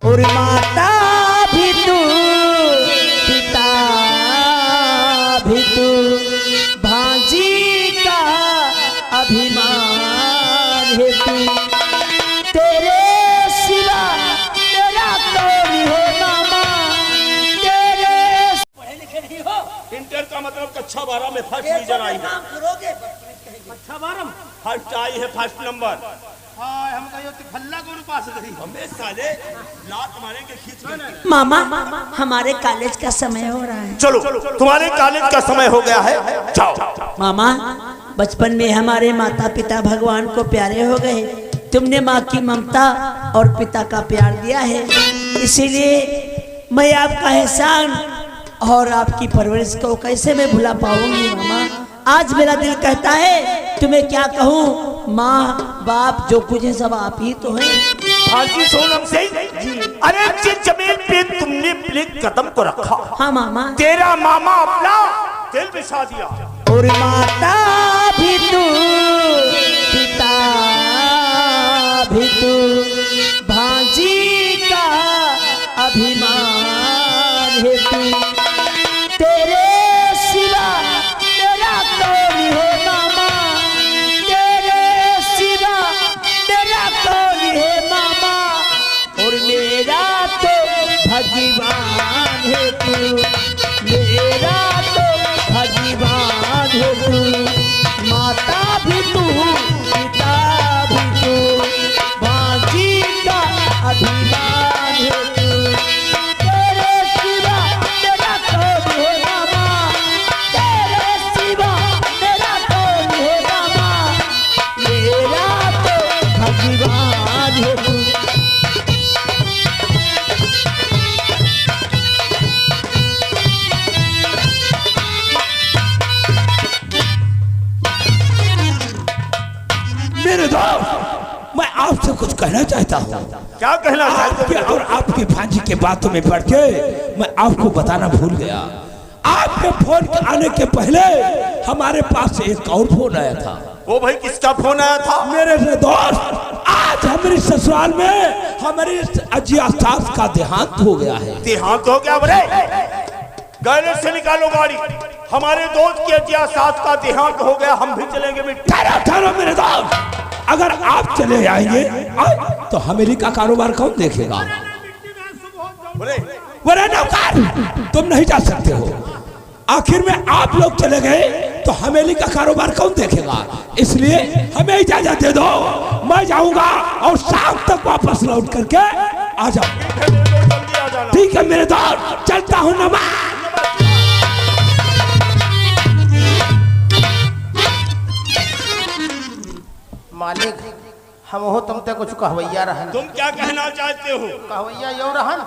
और माता भी तू पिता भी तू भांजी का अभिमान है तू तेरे सिवा तेरा कौन हो मामा तेरे पढ़े लिखे नहीं हो। इंटर का मतलब कक्षा 12 में फर्स्ट डिवीजन आई है। काम करोगे अच्छा बारम फर्स्ट आई है, फर्स्ट नंबर। हां हम कहियो तो फल्ला कौन पास करी हमें साले लात मारेंगे खींच के। मामा हमारे कॉलेज का समय हो रहा है। चलो तुम्हारे कॉलेज का समय हो गया है, जाओ। मामा बचपन में हमारे माता पिता भगवान को प्यारे हो गए। तुमने माँ की ममता और पिता का प्यार दिया है, इसीलिए मैं आपका एहसान और आपकी परवरिश को कैसे मैं भुला पाऊंगी। मामा आज मेरा दिल कहता है तुम्हें क्या कहूँ, माँ बाप जो कुछ है सब आप ही तो हैं। हाजी सोनम सिंह, अरे जिस जमीन पे तुमने अपने कदम को रखा, हाँ मामा, तेरा मामा अपना दिल बिछा दिया। और माता भी तू पिता भी तू भांजी का अभिमान है तू तेरे सिवा तेरा कौन हो मामा तेरे सिवा तेरा कौन है मामा और मेरा तो भगवान है तू मेरा तो भगवान है तू माता भी तू पिता भी तू भांजी का अभिमान है तू तेरे सिवा तेरा कौन है मामा तेरे सिवा तेरा कौन है मामा मेरा तो भगवान है तू। मेरे दोस्त मैं आपसे कुछ कहना चाहता हूँ। क्या कहना चाहते आपके हो? और आपके भांजी के बातों में पड़ के मैं आपको बताना भूल गया। आपके फोन के आने के पहले हमारे पास एक और फोन आया था। वो भाई किसका फोन आया था? मेरे दोस्त आज हमारे ससुराल में हमारी अजिया सास का देहांत हो गया है। देहांत हो गया? बरे गैरेज से निकालो गाड़ी, हमारे दोस्त की अजिया सास का देहांत हो गया, हम भी चलेंगे। ठहरो ठहरो मेरे दोस्त, अगर आप चले आएंगे तो हमेली का कारोबार कौन देखेगा? बोले नौकर तुम नहीं जा सकते हो, आखिर में आप लोग चले गए तो हमेली का कारोबार कौन देखेगा? इसलिए हमें इजाजत दे दो, मैं जाऊंगा और शाम तक वापस लौट करके आ जाऊंगा। ठीक है मेरे दोस्त, चलता हूँ नमा। मालिक हम हो तुमते कुछ कहवैया रहन। तुम क्या कहना चाहते हो? कहवैया यो रहन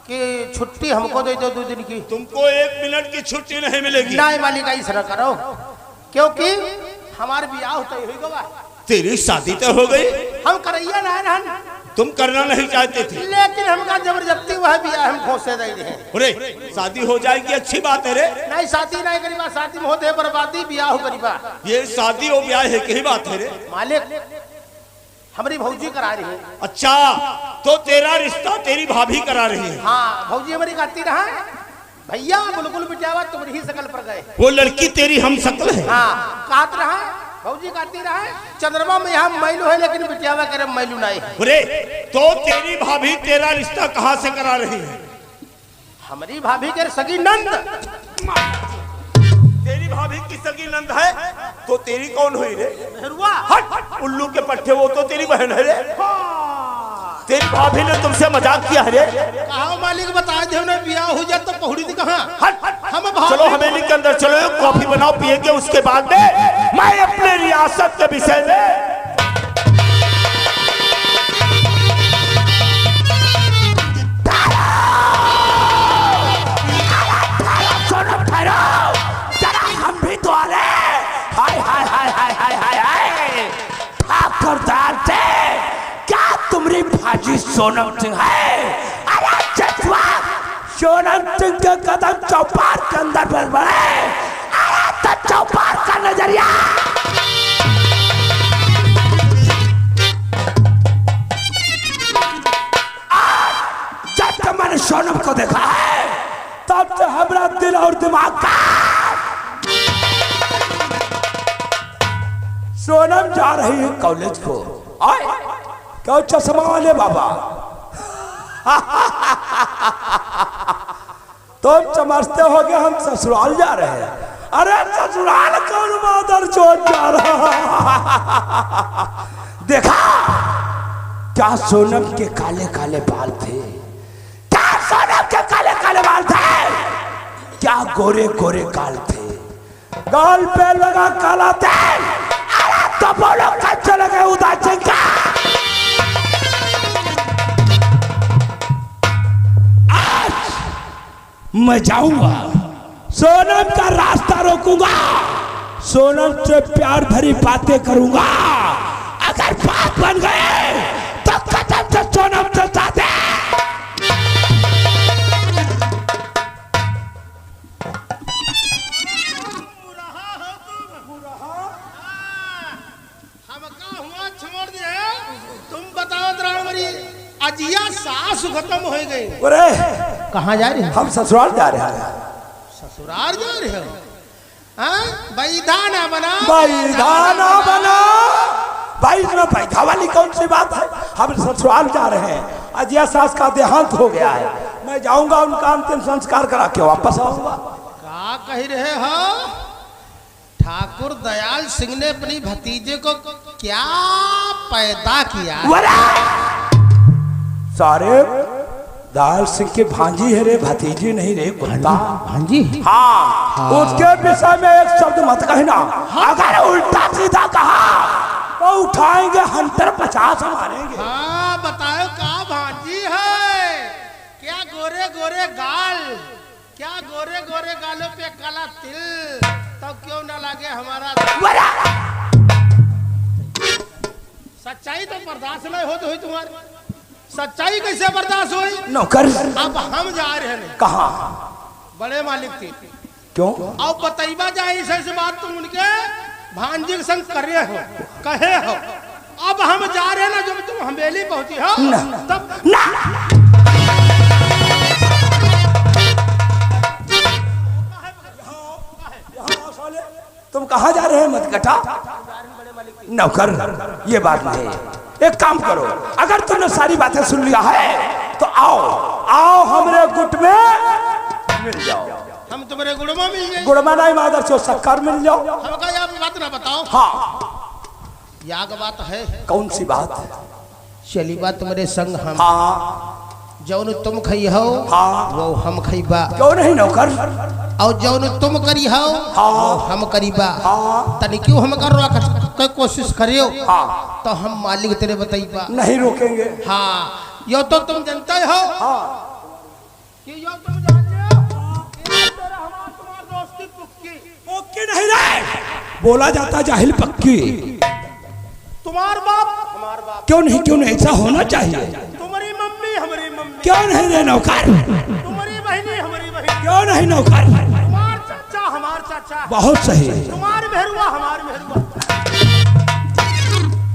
कि छुट्टी हमको दे दो 2 दिन की। तुमको 1 मिनट की छुट्टी नहीं मिलेगी। नहीं मालिक ऐसा न करो, क्योंकि हमारे ब्याह तो हुई गवा, तेरी शादी तो हो गई, हम करैया ना रहन, तुम करना नहीं चाहते थे, लेकिन हमका जबरदस्ती वह ब्याह हम खोसे दे रहे हैं। अरे शादी हो जाएगी, अच्छी बात है रे। नहीं शादी नहीं करीबा, शादी में होते बर्बादी ब्याह करीबा। ये शादी और ब्याह है कही बात है रे। मालिक हमारी भौजी करा रही है। अच्छा तो तेरा रिश्ता तेरी भाभी करा रही है? हाँ भौजी हमारी कहती रहा भैया बुलबुल बिटियावा तुम्हारी शकल पर गए। वो लड़की तेरी हम शक्ल है? हाँ कहत रहा भौजी कहती रहा चंद्रमा में यहाँ मैलू है लेकिन बिटियावा करे मैलू नहीं है। अरे तो तेरी भाभी तेरा रिश्ता कहाँ से करा रही है? हमारी भाभी के सगी नंद। तेरी भाभी की सगी नंद है तो तेरी कौन हुई रे? मेहरुआ। हट उल्लू के पट्टे, वो तो तेरी बहन है रे। तेरी भाभी ने तुमसे मजाक किया है रे। कहा मालिक बता दे ना ब्याह हो जाए तो पहुड़ी थी कहाँ? हम चलो हवेली के अंदर चलो, कॉफी बनाओ पिएंगे, उसके बाद में मैं अपने रियासत के विषय में क्या तुम्हारी भाजी सोनम सिंह है? अरे चचवा सोनम सिंह के कदम चौपार के अंदर बढ़े। अरे तो चौपार का नजरिया सोनम को देखा है तब से हमारा दिल और दिमाग का। सोनम जा रही है कॉलेज को। आए क्यों चश्मा वाले बाबा तुम समझते हो कि हम ससुराल जा रहे हैं। अरे ससुराल कौन मादर चोट जा रहा। देखा क्या सोनम के काले काले बाल थे, क्या सोनम के काले काले बाल थे, क्या गोरे गोरे गाल थे, गाल पे लगा काला तेल। अरे तो बोलो कच्चे लगे उदासी का। मैं जाऊंगा सोनम का रास्ता रोकूंगा, सोनम से प्यार भरी बातें करूंगा। अगर बात बन गए तो कदम से सोनम से साथे। तुम बताओ द्रावरी अजिया सास खत्म हो गई। अरे कहाँ जा रहे हो? हम ससुराल जा रहे हैं। ससुराल जा रहे हो? हाँ बैधाना बना, बैधाना बना। भाई इसमें बैधा वाली कौन सी बात है। हम ससुराल जा रहे हैं, अजिया सास का देहांत हो गया है। मैं जाऊंगा उनका अंतिम संस्कार करा के वापस आऊंगा। क्या कह रहे हो? ठाकुर दयाल सिंह ने अपनी भतीजे को क्या पैदा किया? सारे दयाल सिंह की भांजी है रे, भतीजी नहीं रे कुत्ता। भांजी? हाँ, उसके विषय में एक शब्द मत कहना। अगर उल्टा सीधा कहा तो उठाएंगे हंटर 50 मारेंगे। हाँ बताओ क्या भांजी है? क्या गोरे गोरे गाल, क्या गोरे गोरे गालों पे काला तिल, तब क्यों ना लगे हमारा। सच्चाई तो बर्दाश्त नहीं हो तो हुई तुम्हारी। सच्चाई कैसे बर्दाश्त हुई? नौकर अब हम जा रहे हैं। कहाँ? बड़े मालिक थे। क्यों? अब बताइबा जाए ऐसे बात तुम उनके भांजी के संग कर रहे हो, कहे हो। अब हम जा रहे हैं ना, जब तुम हवेली पहुंची हो तब ना। तुम कहाँ जा रहे हैं मत नौकर? ये बात नहीं। एक काम करो, अगर तुमने सारी बातें सुन लिया है तो आओ आओ हमारे गुट में मिल जाओ। हम तुम्हारे गुड़मा मिल गए। गुड़मा नहीं मादर चो शक्कर मिल जाओ। हमका यहाँ बात ना बताओ। हाँ याग बात है। कौन सी बात? चली बात तुम्हारे संग हम। हाँ जौन तुम खई हो हाँ वो हम खईबा। क्यों नहीं नौकर? और जौन तुम करी हो वो हम करीबा। तनी क्यों हम कर रहा कोशिश करियो तो हम मालिक तेरे बताइबा। नहीं रोकेंगे। हाँ यो तो तुम जानते हो कि यो तुम जानते हो कि तुम्हारी दोस्ती पक्की नहीं रहे। बोला जाता जाहिल पक्की। तुम्हार बाप हमार बाप। क्यों नहीं ऐसा होना चाहिए। तुम्हारी मम्मी हमारी मम्मी। क्यों नहीं रे नौकर? तुम्हारी बहनी हमारी बहनी। क्यों नहीं नौकर? तुम्हार चाचा हमार चाचा। बहुत सही। तुम्हार मेहरुआ हमार मेहरुआ।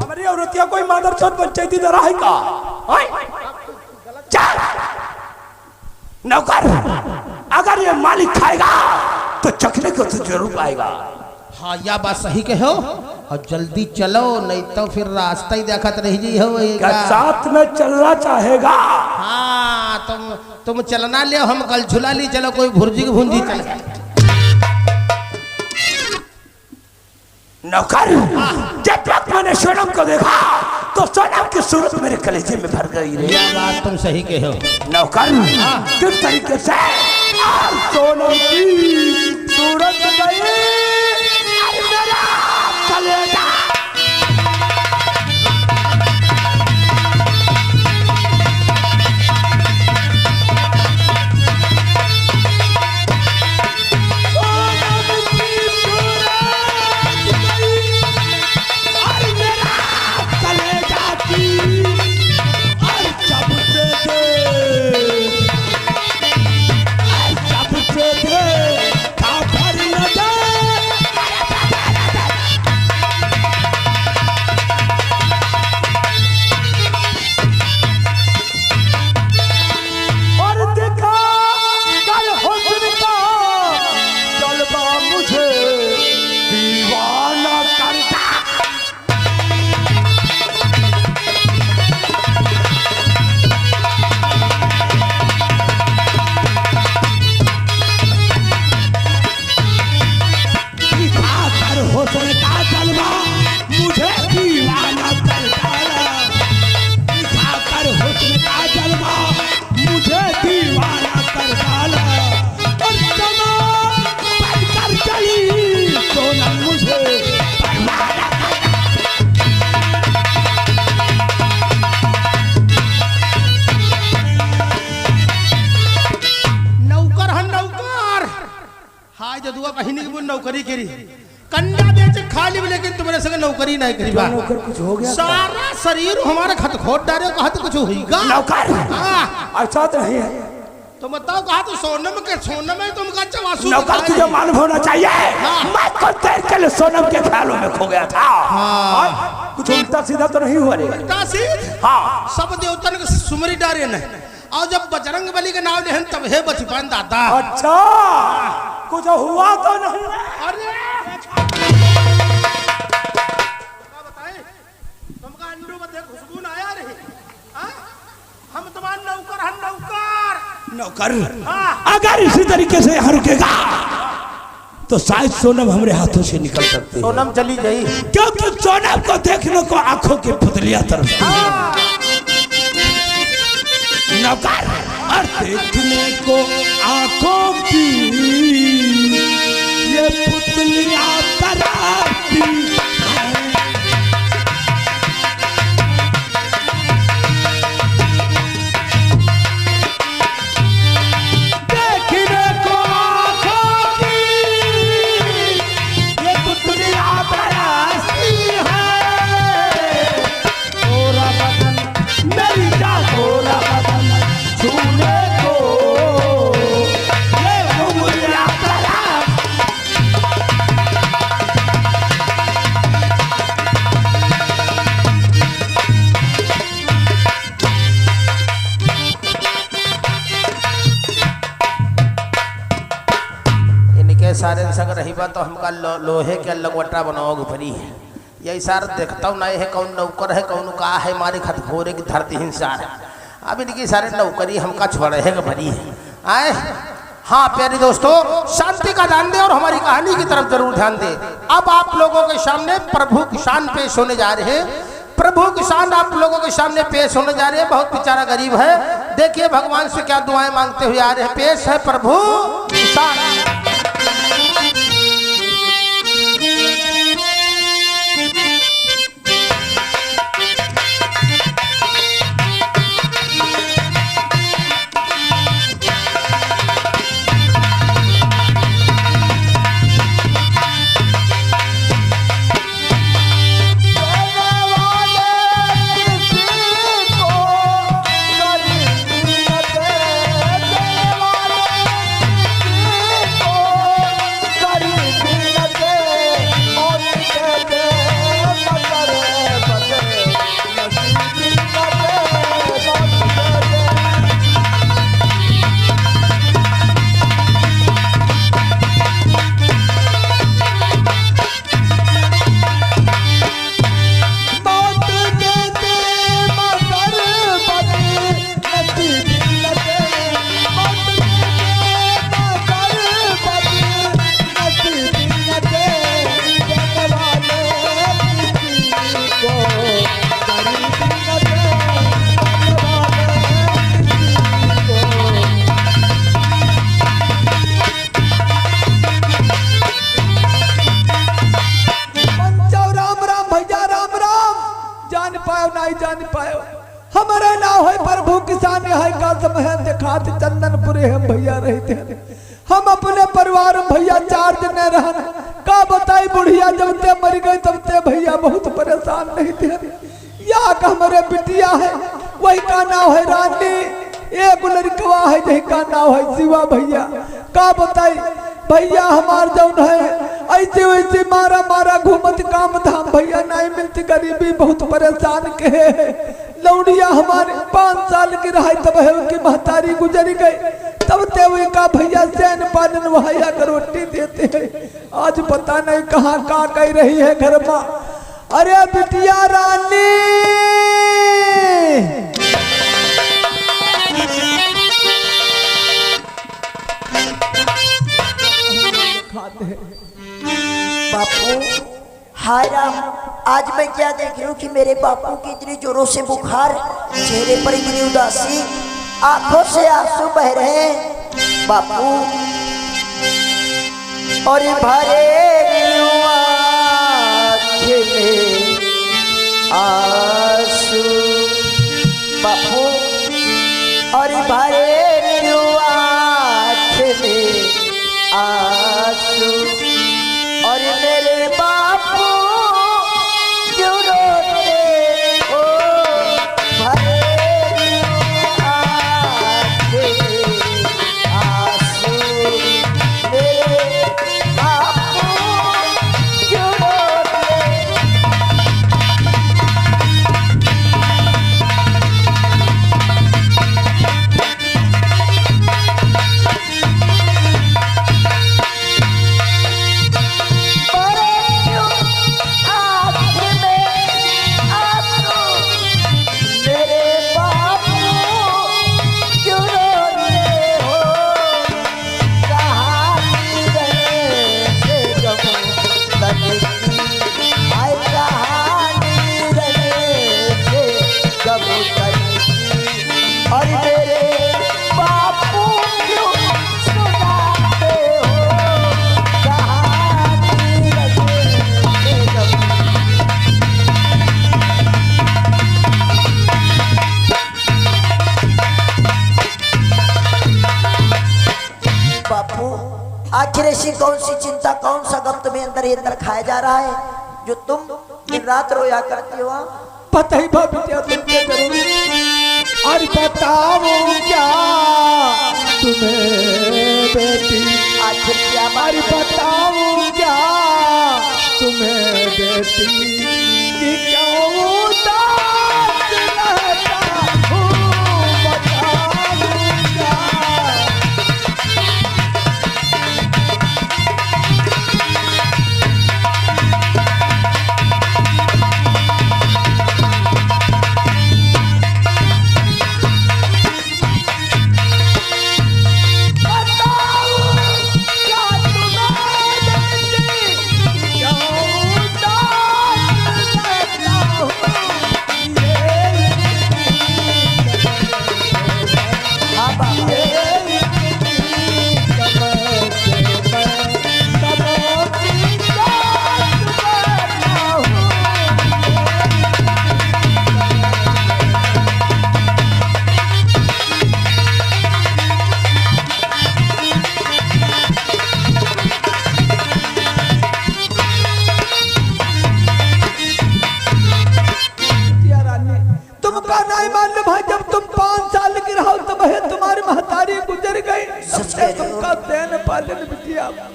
हमारी औरतिया कोई मादर चौथ पंचायती दरा है का? चल नौकर, अगर ये मालिक खाएगा तो चखने को तो जरूर पाएगा। हाँ या बात सही कहो और जल्दी चलो, नहीं तो फिर रास्ता ही देखत रह जी हो। साथ में चलना चाहेगा? हाँ तुम चलना ले, हम कल झुला ली। चलो कोई भुर्जी की भुंजी चल। नौकर, जब तक मैंने सोनम को देखा तो सोनम की सूरत मेरे कलेजे में भर गई रे। यह बात तुम सही कहो नौकर। किस तरीके से सोनम की सूरत गई मेरा कलेजा। जदुआ कहीं नहीं वो नौकरी करी कंडा बेच खा ली लेकिन तुम्हारे संग नौकरी नहीं करी बा नौकर कुछ हो गया सारा शरीर हमारे खत खोट डाले कहा तो कुछ होगा नौकर हाँ ऐसा तो नहीं है तो बताओ कहा तो सोनम के सोनम में तुमका चवासू नौकर तुझे मालूम होना चाहिए मैं कुछ देर के लिए सोनम के ख्यालों में खो गया था हाँ। कुछ उल्टा सीधा तो नहीं हुआ रे हाँ सब देवतन के सुमरी डारे न और जब बजरंग बली के नाम लेहन तब हे बचपन दादा अच्छा कुछ हुआ तो नहीं अरे बताए तुमका अंडू बते खुशबू न आया रे हाँ? हम तुम्हारे नौकर हम नौकर अगर इसी तरीके से यहाँ रुकेगा तो शायद सोनम हमारे हाथों से निकल सकती है सोनम चली गई क्योंकि सोनम को देखने को आंखों की पुतलियां तरफ नौकर और देखने को आंखों की ये पुतलियां तरफती सारे संग रही बा तो हमका लोहे के लगवटा बनाओगे परी यही सार देखता हूँ नहीं है कौन नौकर है कौन का है हमारे खत घोरे की धरती हिंसार अब इनकी सारे नौकरी हमका छोड़े है भरी है आए हाँ प्यारे दोस्तों शांति का ध्यान दे और हमारी कहानी की तरफ जरूर ध्यान दे। अब आप लोगों के सामने प्रभु किसान पेश होने जा रहे हैं। प्रभु किसान आप लोगों के सामने पेश होने जा रहे हैं। बहुत बेचारा गरीब है, देखिए भगवान से क्या दुआएं मांगते हुए आ रहे हैं। पेश है प्रभु किसान। हमारे नाव है प्रभु किसान है कासम है देखात चंदनपुरे हम भैया रहते हैं। हम अपने परिवार में भैया 4 दिन रहन का बताई बुढ़िया जब ते मर गई तब ते भैया बहुत परेशान नहीं थे। यहाँ का हमारे बिटिया है वही का नाव है रानी, एक लड़कवा है जही का नाव है शिवा भैया। का बताई भैया हमार जौन है ऐसे वैसे मारा मारा घूमत काम धाम भैया नहीं मिलती, गरीबी बहुत परेशान के है। लौड़िया हमारे 5 साल की रहा तब है उनकी महतारी गुजर गई, तब ते का भैया सैन पालन वहाया कर रोटी देते हैं। आज पता नहीं कहाँ कहाँ कह रही है घर में। अरे बिटिया रानी बापू हाय राम, आज मैं क्या देख रही हूँ कि मेरे बापू की इतनी जोरों से बुखार, चेहरे पर इतनी उदासी, आंखों से आंसू बह रहे हैं बापू। और भरे में आंसू बापू, और भरे में आंसू आखिर ऐसी कौन सी चिंता, कौन सा गम तुम्हें अंदर ही अंदर खाया जा रहा है जो तुम दिन रात रोया करती हो? पता ही था बिटिया तुमको जरूर। अरे बताओ क्या तुम्हें बेटी, आखिर क्या अरे बताओ क्या तुम्हें बेटी कि क्यों उदास रहता हूँ, बताओ क्या।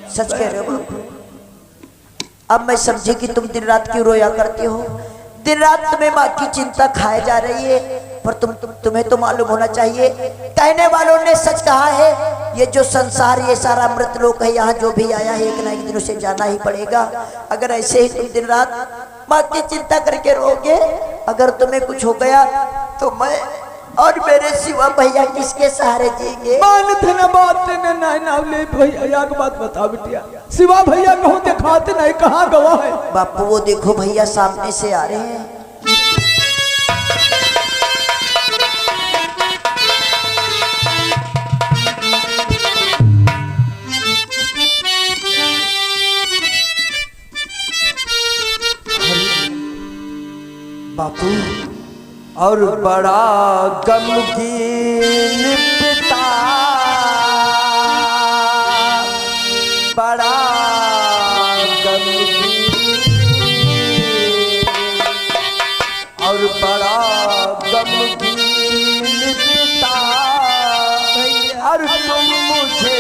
सच कह रहे हो बाबू। अब मैं समझी कि तुम दिन रात क्यों रोया करती हो। दिन रात तुम्हें माँ की चिंता खाए जा रही है, पर तुम्हें तो मालूम होना चाहिए, कहने वालों ने सच कहा है, ये जो संसार, ये सारा मृत लोक है, यहाँ जो भी आया है एक ना एक दिन उसे जाना ही पड़ेगा। अगर ऐसे ही तुम दिन रात माँ की चिंता करके रोगे, अगर तुम्हें कुछ हो गया तो मैं और मेरे शिवा भैया किसके सहारे जिएंगे? भैया की बात बता बिटिया, शिवा भैया कहूँ दिखाते नहीं, कहाँ गवा है? बापू वो देखो भैया सामने से आ रहे हैं। बापू और बड़ा गमगीन पिता, बड़ा गमगीन और बड़ा गमगीन पिता, और तुम मुझे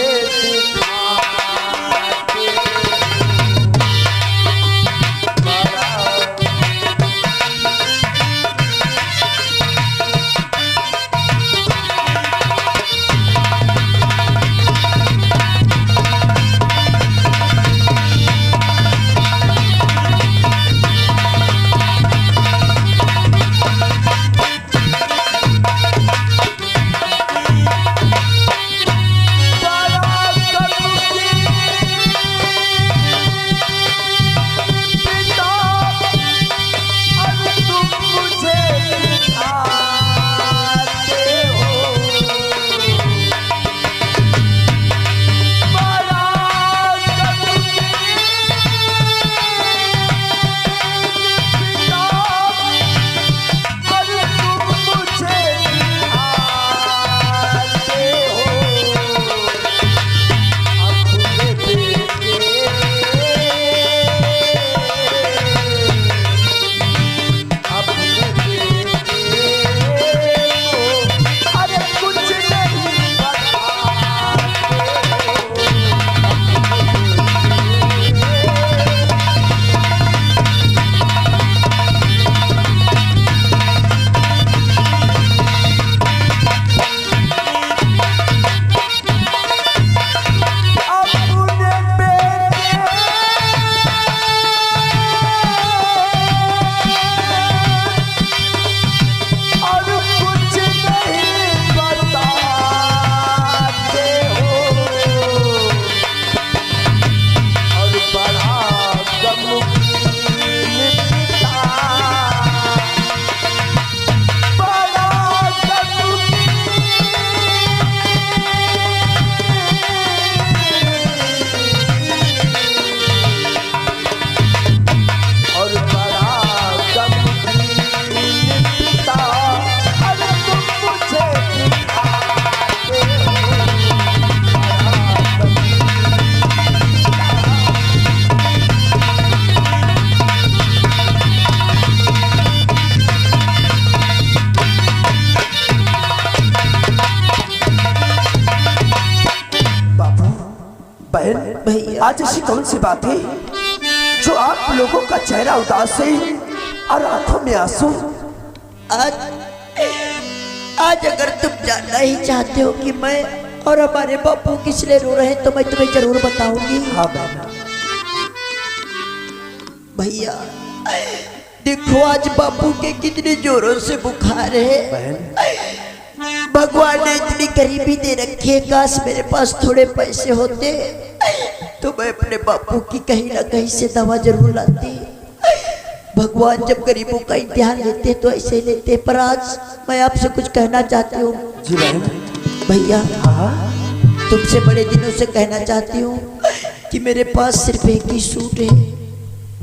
बहन भैया। आज ऐसी कौन सी बात है जो आप लोगों का चेहरा उदास है और आंखों में आंसू? आज अगर तुम जानना ही चाहते हो कि मैं और हमारे बापू किस लिए रो रहे हैं तो मैं तुम्हें जरूर बताऊंगी। हाँ बहन। भैया देखो आज बापू के कितने जोरों से बुखार है। बहन भगवान ने इतनी गरीबी दे रखी है, काश मेरे पास थोड़े पैसे होते तो मैं अपने बापू की कहीं ना कहीं से दवा जरूर लाती। भगवान जब गरीबों का इम्तिहान लेते तो ऐसे ही लेते। पर आज मैं आपसे कुछ कहना चाहती हूँ। जी बहन। भैया हाँ तुमसे बड़े दिनों से कहना चाहती हूँ कि मेरे पास सिर्फ एक ही सूट है।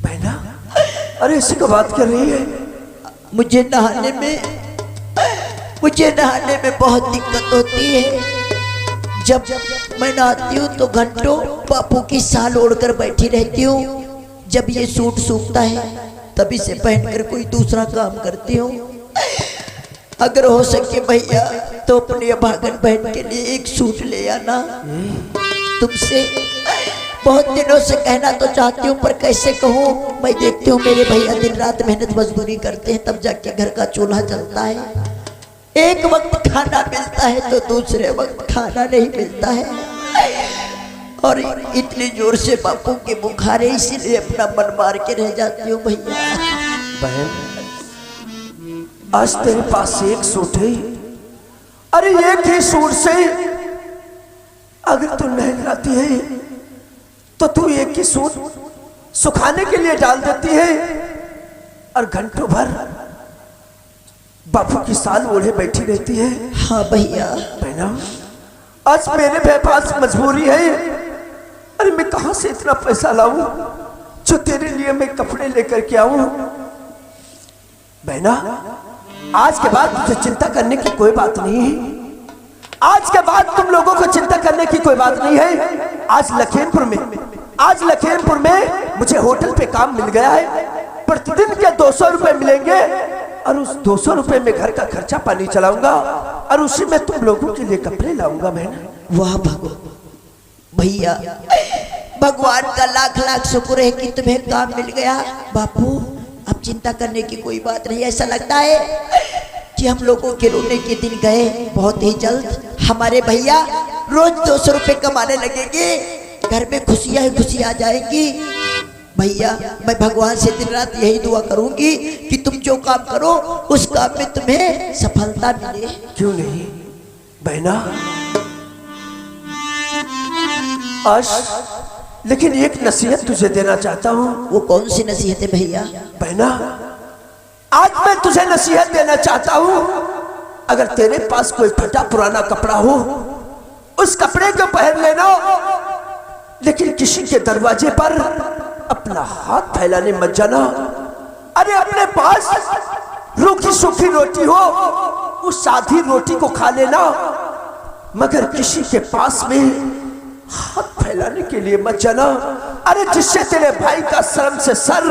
बहना, अरे ऐसी क्या बात कर रही है? मुझे नहाने में बहुत दिक्कत होती है। जब मैं नहाती हूँ तो घंटों बापू की साल ओढ़कर बैठी रहती हूँ। जब ये सूट सूखता है तभी से पहनकर कोई दूसरा काम करती हूँ। अगर हो सके भैया तो अपनी अभागन बहन के लिए एक सूट ले आना। तुमसे बहुत दिनों से कहना तो चाहती हूँ पर कैसे कहूँ। मैं देखती हूँ मेरे भैया दिन रात मेहनत मजदूरी करते हैं तब जाके घर का चूल्हा जलता है। एक वक्त खाना मिलता है तो दूसरे वक्त खाना नहीं मिलता है। और इतनी जोर से बापू के बुखार है इसीलिए अपना मन मार के रह जाती हूँ भैया। बहन आज तेरे पास एक सूट है। अरे एक ही सूट से अगर तू नहीं लाती है तो तू एक ही सूट सुखाने के लिए डाल देती है और घंटों भर बापू की साल ओढ़े बैठी रहती है। हाँ भैया। बहना आज मेरे पास मजबूरी है। अरे मैं कहां से इतना पैसा लाऊं जो तेरे लिए मैं कपड़े लेकर के आऊं? बहना आज के बाद तुझे चिंता करने की कोई बात नहीं है। आज के बाद तुम लोगों को चिंता करने की कोई बात नहीं है। आज लखीमपुर में मुझे होटल पे काम मिल गया है। प्रतिदिन के 200 रुपए मिलेंगे और उस 200 रुपए में घर का खर्चा पानी चलाऊंगा और उसी में तुम लोगों के लिए कपड़े लाऊंगा। बहना वाह भैया भगवान का लाख लाख शुक्र है कि तुम्हें काम मिल गया। बापू अब चिंता करने की कोई बात नहीं। ऐसा लगता है कि हम लोगों के रोने के दिन गए। बहुत ही जल्द हमारे भैया रोज 200 रुपए कमाने लगेंगे। घर में खुशियां ही खुशियां आ जाएंगी। भैया मैं भगवान से दिन रात यही दुआ करूंगी कि तुम जो काम करो उस काम में तुम्हें सफलता मिले। क्यों नहीं बहना। आज लेकिन एक नसीहत तुझे देना चाहता हूँ। वो कौन सी नसीहत है भैया? बहना आज मैं तुझे नसीहत देना चाहता हूँ। अगर तेरे पास कोई फटा पुराना कपड़ा हो उस कपड़े को पहन लेना, लेकिन किसी के दरवाजे पर अपना हाथ फैलाने मत जाना। अरे अपने पास रूखी सूखी रोटी हो उस साधी रोटी को खा लेना, मगर किसी के पास में हाथ फैलाने के लिए मत जाना। अरे जिससे तेरे भाई का शर्म से सर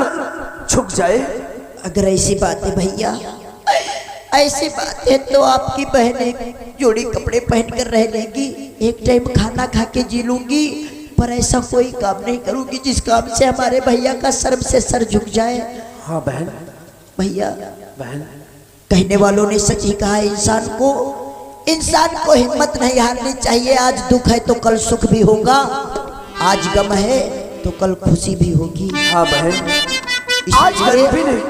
झुक जाए। अगर ऐसी बात है भैया, ऐसी बात है तो आपकी बहनें जोड़ी कपड़े पहन कर रह लेंगी। एक टाइम खाना खा के जी लूंगी पर ऐसा कोई काम नहीं करूंगी जिस काम से हमारे भैया का शर्म से सर झुक जाए। हाँ बहन। भैया बहन कहने वालों ने सच ही कहा। इंसान को हिम्मत नहीं हारनी चाहिए। आज दुख है तो कल सुख भी होगा, आज गम है तो कल खुशी भी होगी। हाँ बहन। आज गरीबी ने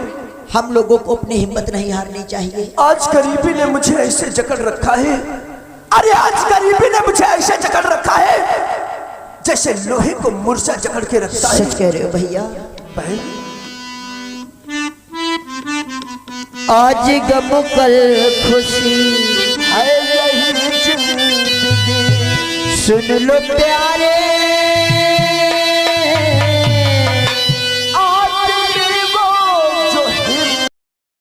हम लोगों को अपनी हिम्मत नहीं हारनी चाहिए। आज गरीबी ने मुझे ऐसे जकड़ रखा है। अरे आज गरीबी ने मुझे ऐसे जकड़ रखा है जैसे लोहे को मुर्चा जकड़ के रखता है। सच कह रहे हो भैया। बहन आज गम कल खुशी है यही जिंदगी। सुन लो प्यारे